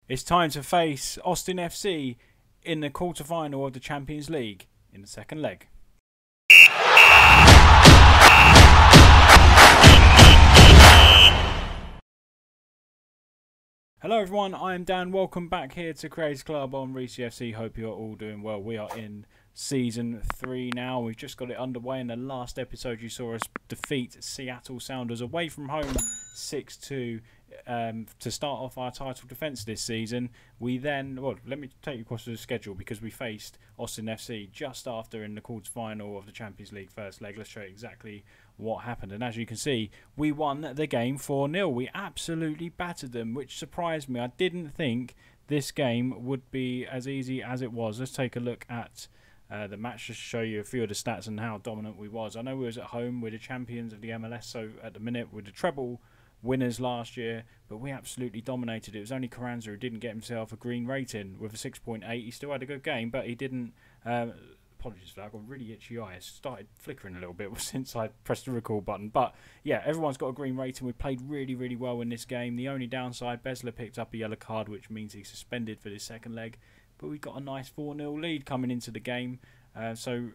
It's time to face Austin FC in the quarter-final of the Champions League in the second leg. Hello everyone, I am Dan. Welcome back here to Craze Club on Reesy FC. Hope you're all doing well. We are in Season 3 now. We've just got it underway. In the last episode you saw us defeat Seattle Sounders away from home 6-2 to start off our title defence this season. We then, let me take you across to the schedule because we faced Austin FC just after in the quarter-final of the Champions League first leg. Let's show you exactly what happened. And as you can see, we won the game 4-0. We absolutely battered them, which surprised me. I didn't think this game would be as easy as it was. Let's take a look at the match just to show you a few of the stats and how dominant we was. I know we was at home, we're the champions of the MLS, so at the minute we're the treble winners last year, but we absolutely dominated. It was only Carranza who didn't get himself a green rating with a 6.8. He still had a good game, but he didn't. Apologies for that, I've got a really itchy eye. It started flickering a little bit since I pressed the record button. But yeah, everyone's got a green rating. We played really, really well in this game. The only downside, Besler picked up a yellow card, which means he's suspended for this second leg. But we've got a nice 4-0 lead coming into the game. So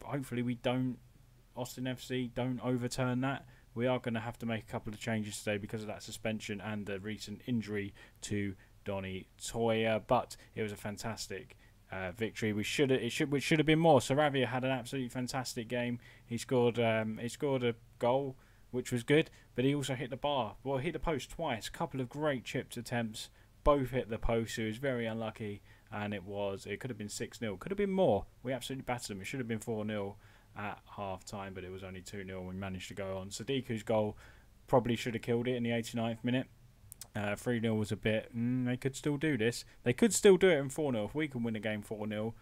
hopefully we don't, Austin FC don't overturn that. We are going to have to make a couple of changes today because of that suspension and the recent injury to Donny Toya. But it was a fantastic victory. It should have been more. Saravia had an absolutely fantastic game. He scored a goal, which was good, but he also hit the bar. Well, hit the post twice. A couple of great chipped attempts. Both hit the post. He was very unlucky, and it could have been 6-0. Could have been more. We absolutely battered them. It should have been 4-0 at half time, but it was only 2-0 and we managed to go on. Sadiku's goal probably should have killed it in the 89th minute. 3-0 was a bit, they could still do this. They could still do it in 4-0. If we can win a game 4-0,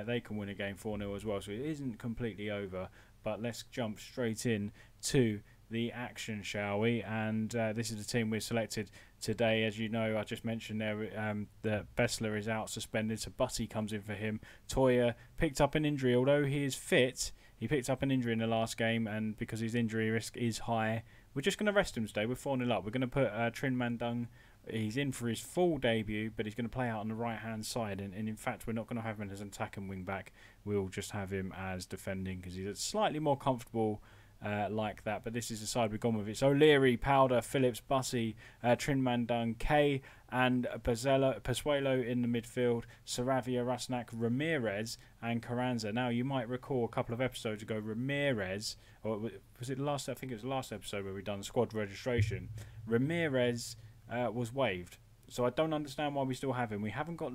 they can win a game 4-0 as well. So it isn't completely over, but let's jump straight in to the action, shall we? And this is the team we've selected today. As you know, I just mentioned there that Besler is out suspended, so Butty comes in for him. Toya picked up an injury, although he is fit. He picked up an injury in the last game, and because his injury risk is high, we're just going to rest him today. We're 4-0 up. We're going to put Trin Mandung. He's in for his full debut, but he's going to play out on the right-hand side. And in fact, we're not going to have him as an attacking wing-back. We'll just have him as defending because he's slightly more comfortable like that. But this is the side we've gone with. It's O'Leary, Powder, Phillips, Bussey, Trin Mandung, Kay, and Pasuelo in the midfield, Saravia, Rasnak, Ramirez, and Carranza. Now, you might recall a couple of episodes ago, Ramirez, or was it the last? I think it was the last episode where we done squad registration. Ramirez was waived, so I don't understand why we still have him. We haven't got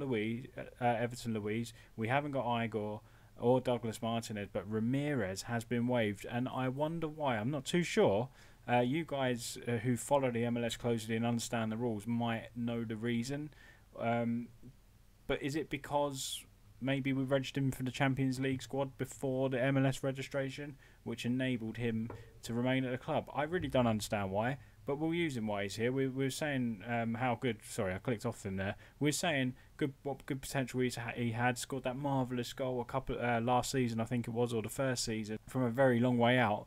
Everton Luiz, we haven't got Igor or Douglas Martinez, but Ramirez has been waived, and I wonder why. I'm not too sure. You guys who follow the MLS closely and understand the rules might know the reason. But is it because maybe we registered him for the Champions League squad before the MLS registration, which enabled him to remain at the club? I really don't understand why, but we'll use him while he's here. We're saying how good... Sorry, I clicked off him there. We're saying what good potential he had. Scored that marvellous goal last season, I think it was, or the first season, from a very long way out.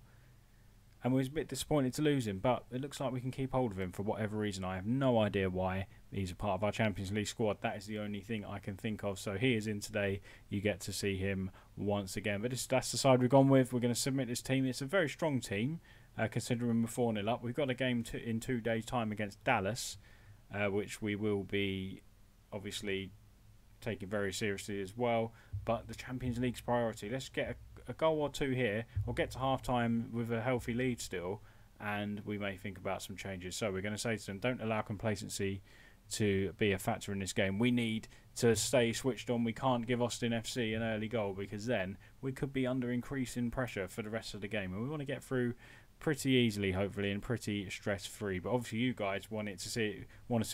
And we was a bit disappointed to lose him, but it looks like we can keep hold of him for whatever reason. I have no idea why. He's a part of our Champions League squad. That is the only thing I can think of. So he is in today. You get to see him once again. But that's the side we've gone with. We're going to submit this team. It's a very strong team, considering we're 4-0 up. We've got a game in 2 days' time against Dallas, which we will be obviously taking very seriously as well. But the Champions League's priority. Let's get a goal or two here, or get to half-time with a healthy lead still, and we may think about some changes. So we're going to say to them, don't allow complacency to be a factor in this game. We need to stay switched on. We can't give Austin FC an early goal, because then we could be under increasing pressure for the rest of the game, and we want to get through pretty easily, hopefully, and pretty stress-free. But obviously you guys want to see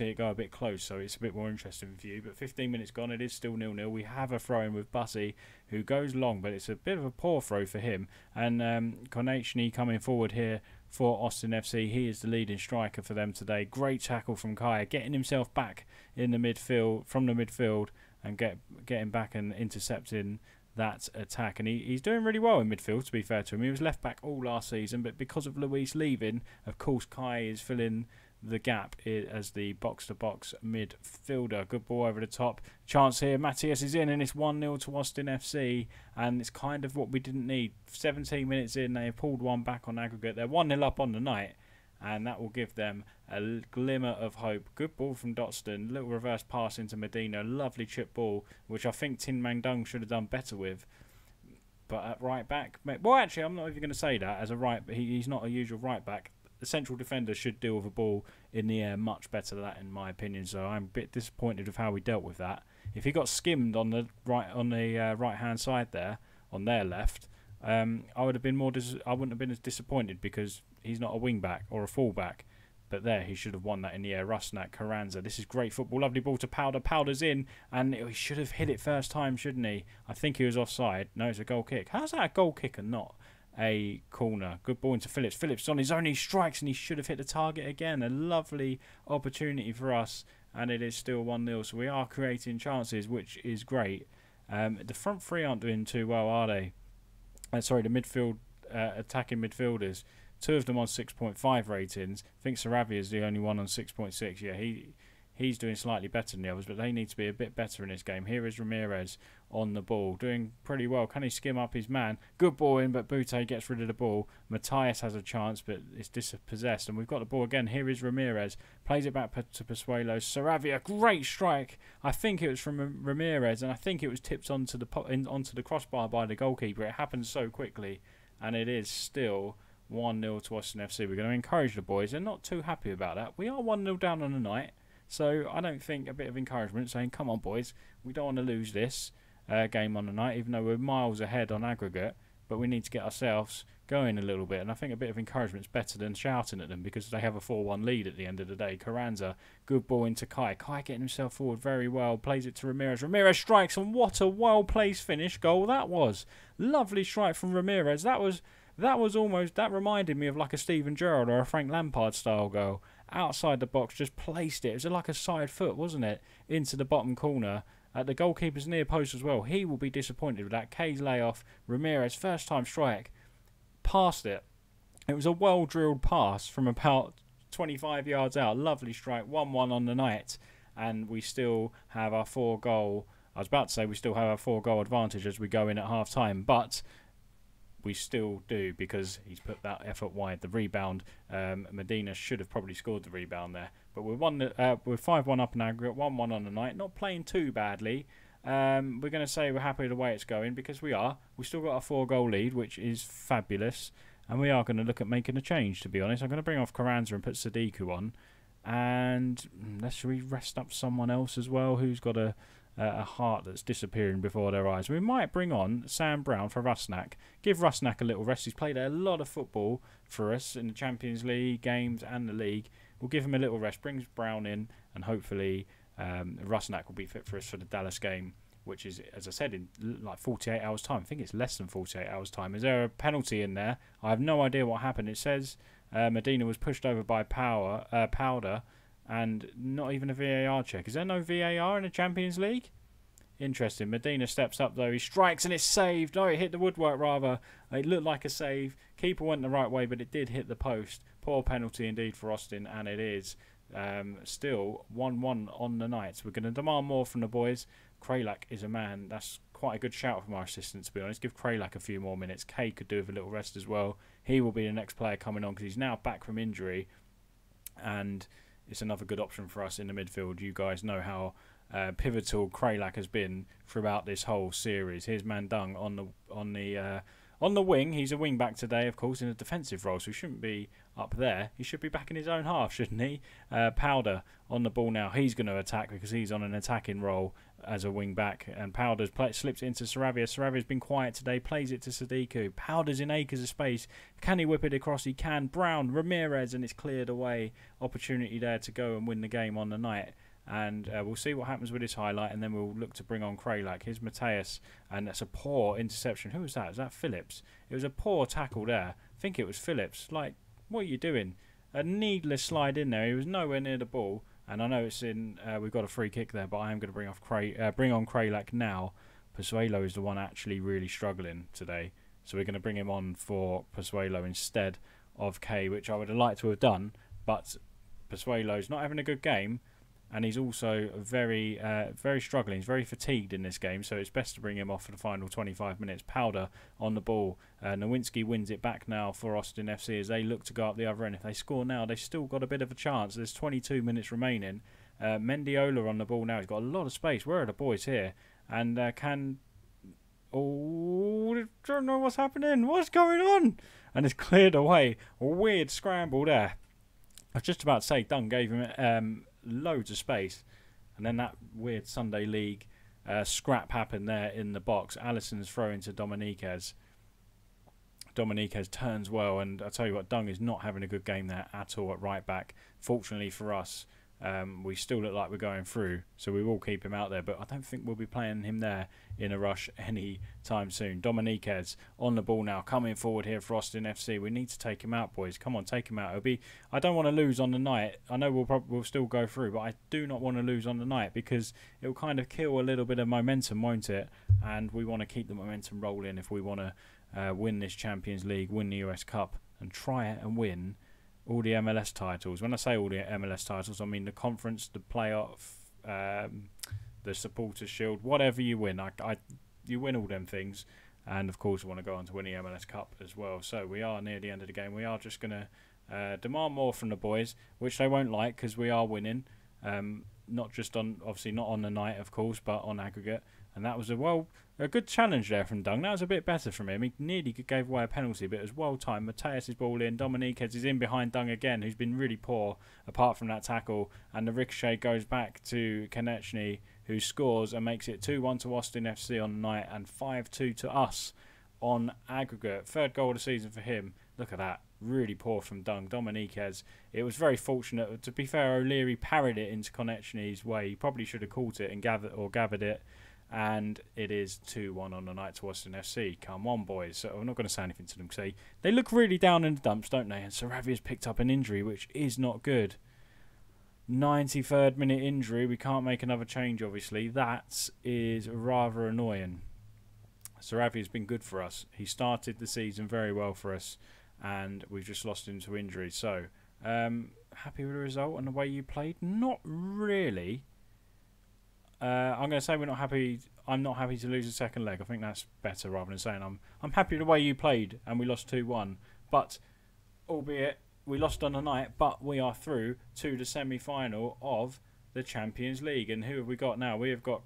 it go a bit close, so it's a bit more interesting for you. But 15 minutes gone, it is still 0-0. We have a throw-in with Bussey, who goes long, but it's a bit of a poor throw for him. And Konechny coming forward here for Austin FC. He is the leading striker for them today. Great tackle from Kaya, getting himself back in the midfield, from the midfield, and getting back and intercepting that attack. And he's doing really well in midfield, to be fair to him. He was left back all last season, but because of Luis leaving, of course Kai is filling the gap as the box-to-box midfielder. Good ball over the top. Chance here. Matthias is in, and it's 1-0 to Austin FC, and it's kind of what we didn't need. 17 minutes in, they have pulled one back on aggregate. They're 1-0 up on the night, and that will give them a glimmer of hope. Good ball from Dotston. Little reverse pass into Medina. Lovely chip ball, which I think Tin Mang Dung should have done better with. But at right back, well, actually, I'm not even going to say that. As a he's not a usual right back. The central defender should deal with a ball in the air much better than that, in my opinion. So I'm a bit disappointed with how we dealt with that. If he got skimmed on the right hand side there, on their left, I would have been I wouldn't have been as disappointed because he's not a wing back or a full back. But there, he should have won that in the air. Rusnak, Carranza. This is great football. Lovely ball to Powder. Powder's in, and he should have hit it first time, shouldn't he? I think he was offside. No, it's a goal kick. How's that a goal kick and not a corner? Good ball into Phillips. Phillips on his own. He strikes, and he should have hit the target again. A lovely opportunity for us, and it is still 1-0. So we are creating chances, which is great. The front three aren't doing too well, are they? Sorry, the midfield attacking midfielders. 2 of them on 6.5 ratings. I think Saravia is the only one on 6.6. Yeah, he's doing slightly better than the others, but they need to be a bit better in this game. Here is Ramirez on the ball, doing pretty well. Can he skim up his man? Good ball in, but Bute gets rid of the ball. Matthias has a chance, but it's dispossessed, and we've got the ball again. Here is Ramirez. Plays it back to Pasuelo. Saravia, great strike. I think it was from Ramirez, and I think it was tipped onto the crossbar by the goalkeeper. It happened so quickly, and it is still 1-0 to Austin FC. We're going to encourage the boys. They're not too happy about that. We are 1-0 down on the night, so I don't think a bit of encouragement saying, come on boys, we don't want to lose this game on the night, even though we're miles ahead on aggregate, but we need to get ourselves going a little bit, and I think a bit of encouragement is better than shouting at them because they have a 4-1 lead at the end of the day. Carranza, good ball into Kai. Kai getting himself forward very well, plays it to Ramirez. Ramirez strikes, and what a well-placed finish goal that was. Lovely strike from Ramirez. That reminded me of like a Steven Gerrard or a Frank Lampard style goal. Outside the box, just placed it. It was like a side foot, wasn't it? Into the bottom corner. At the goalkeeper's near post as well. He will be disappointed with that. Kay's layoff. Ramirez, first time strike. Passed it. It was a well-drilled pass from about 25 yards out. Lovely strike. 1-1 on the night. And we still have our 4-goal... I was about to say we still have our 4-goal advantage as we go in at half-time. But... we still do because he's put that effort wide. The rebound, Medina should have probably scored the rebound there. But we're 5-1 up in aggregate, 1-1 on the night. Not playing too badly. We're going to say we're happy with the way it's going because we are. We've still got a 4-goal lead, which is fabulous. And we are going to look at making a change, to be honest. I'm going to bring off Carranza and put Sadiku on. And should we rest up someone else as well who's got a heart that's disappearing before their eyes. We might bring on Sam Brown for Rusnak. Give Rusnak a little rest. He's played a lot of football for us in the Champions League games and the league. We'll give him a little rest. Brings Brown in, and hopefully Rusnak will be fit for us for the Dallas game, which is, as I said, in like 48 hours' time. I think it's less than 48 hours' time. Is there a penalty in there? I have no idea what happened. It says Medina was pushed over by Powder, and not even a VAR check. Is there no VAR in the Champions League? Interesting. Medina steps up though. He strikes and it's saved. Oh, it hit the woodwork rather. It looked like a save. Keeper went the right way, but it did hit the post. Poor penalty indeed for Austin, and it is still 1-1 on the night. We're going to demand more from the boys. Kraylak is a man. That's quite a good shout from our assistant, to be honest. Give Kraylak a few more minutes. Kay could do with a little rest as well. He will be the next player coming on because he's now back from injury, and it's another good option for us in the midfield. You guys know how pivotal Kraylak has been throughout this whole series. Here's Mandung on the wing. He's a wing back today, of course, in a defensive role, so he shouldn't be up there. He should be back in his own half, shouldn't he? Powder on the ball now. He's going to attack because he's on an attacking role as a wing back, and Powder's slips it into Saravia. Saravia's been quiet today, plays it to Sadiku. Powder's in acres of space. Can he whip it across? He can. Brown, Ramirez, and it's cleared away. Opportunity there to go and win the game on the night. And we'll see what happens with this highlight, and then we'll look to bring on Kraylak. Here's Matthias, and that's a poor interception. Who was that? Was that Phillips? It was a poor tackle there. I think it was Phillips. Like, what are you doing? A needless slide in there. He was nowhere near the ball. And I know it's in. We've got a free kick there, but I am going to bring on Kraylak now. Pasuelo is the one actually really struggling today, so we're going to bring him on for Pasuelo instead of Kay, which I would have liked to have done, but Pozuelo's not having a good game, and he's also very struggling. He's very fatigued in this game, so it's best to bring him off for the final 25 minutes. Powder on the ball. Nowinski wins it back now for Austin FC as they look to go up the other end. If they score now, they've still got a bit of a chance. There's 22 minutes remaining. Mendiola on the ball now. He's got a lot of space. Where are the boys here? And Oh, I don't know what's happening. What's going on? And it's cleared away. A weird scramble there. I was just about to say Dunn gave him loads of space. And then that weird Sunday League scrap happened there in the box. Allison's throwing to Dominiquez. Dominiquez turns well. And I tell you what, Dung is not having a good game there at all at right back. Fortunately for us, we still look like we're going through, so we will keep him out there, but I don't think we'll be playing him there in a rush any time soon. Dominiquez on the ball now, coming forward here for Austin FC. We need to take him out, boys. Come on, take him out. I don't want to lose on the night. I know we'll still go through, but I do not want to lose on the night because it will kind of kill a little bit of momentum, won't it? And we want to keep the momentum rolling if we want to win this Champions League, win the US Cup, and try it and win all the MLS titles. When I say all the MLS titles, I mean the conference, the playoff, the supporters shield, whatever you win. You win all them things, and of course we want to go on to win the MLS Cup as well. So we are near the end of the game. We are just going to demand more from the boys, which they won't like because we are winning. Not just on, obviously not on the night, of course, but on aggregate. And that was a good challenge there from Dung. That was a bit better from him. He nearly gave away a penalty, but it was well timed. Mateus' ball in. Dominiquez is in behind Dung again, who's been really poor apart from that tackle. And the ricochet goes back to Konechny, who scores and makes it 2-1 to Austin FC on the night and 5-2 to us on aggregate. Third goal of the season for him. Look at that. Really poor from Dung. Dominiquez. It was very fortunate. To be fair, O'Leary parried it into Konechny's way. He probably should have caught it and gathered it. And it is 2-1 on the night to Austin FC. Come on, boys. So I'm not going to say anything to them because they look really down in the dumps, don't they? And Saravia's picked up an injury, which is not good. 93rd minute injury. We can't make another change, obviously. That is rather annoying. Saravia's been good for us. He started the season very well for us, and we've just lost him to injury. So, happy with the result and the way you played? Not really. I'm going to say we're not happy. I'm not happy to lose the second leg. I think that's better rather than saying I'm happy with the way you played and we lost 2-1. But, albeit we lost on the night, but we are through to the semi-final of the Champions League. And who have we got now? We have got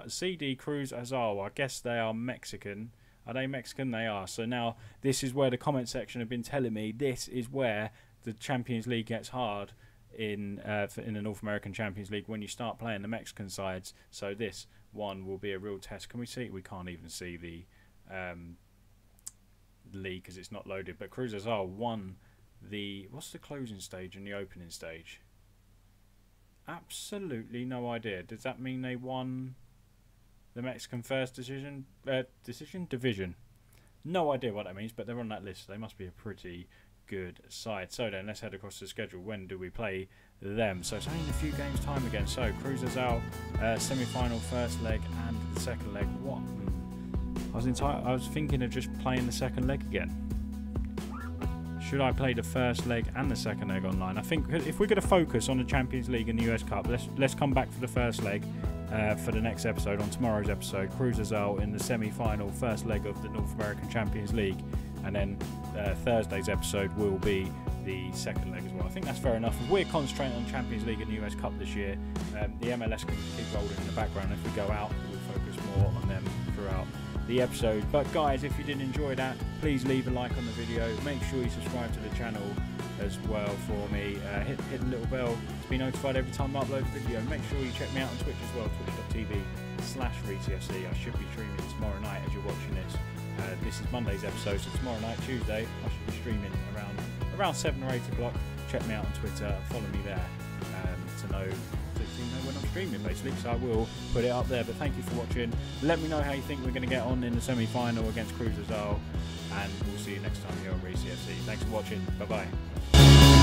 CD Cruz Azul. I guess they are Mexican. Are they Mexican? They are. So now this is where the comment section have been telling me this is where the Champions League gets hard in the North American Champions League when you start playing the Mexican sides. So this one will be a real test. Can we see? We can't even see the league because it's not loaded. But Cruz Azul won the... What's the closing stage and the opening stage? Absolutely no idea. Does that mean they won the Mexican first division? No idea what that means, but they're on that list. They must be a pretty good side. So then let's head across the schedule. When do we play them? So it's only in a few games time again. So Cruz Azul semi-final first leg and the second leg. What? I was thinking of just playing the second leg again. Should I play the first leg and the second leg online? I think if we're going to focus on the Champions League and the US Cup, let's come back for the first leg for the next episode, on tomorrow's episode. Cruz Azul in the semi-final first leg of the North American Champions League, and then Thursday's episode will be the second leg as well. I think that's fair enough. If we're concentrating on Champions League and the US Cup this year, the MLS can keep rolling in the background. If we go out, we'll focus more on them throughout the episode. But guys, if you did enjoy that, please leave a like on the video. Make sure you subscribe to the channel as well for me. Hit the little bell to be notified every time I upload a video. Make sure you check me out on Twitch as well, twitch.tv/ReesyFC. I should be streaming tomorrow night as you're watching this. This is Monday's episode, so tomorrow night, Tuesday, I should be streaming around 7 or 8 o'clock. Check me out on Twitter, follow me there to know when I'm streaming, basically, so I will put it up there. But thank you for watching. Let me know how you think we're going to get on in the semi-final against Cruz Azul, and we'll see you next time here on Reesy FC. Thanks for watching. Bye bye.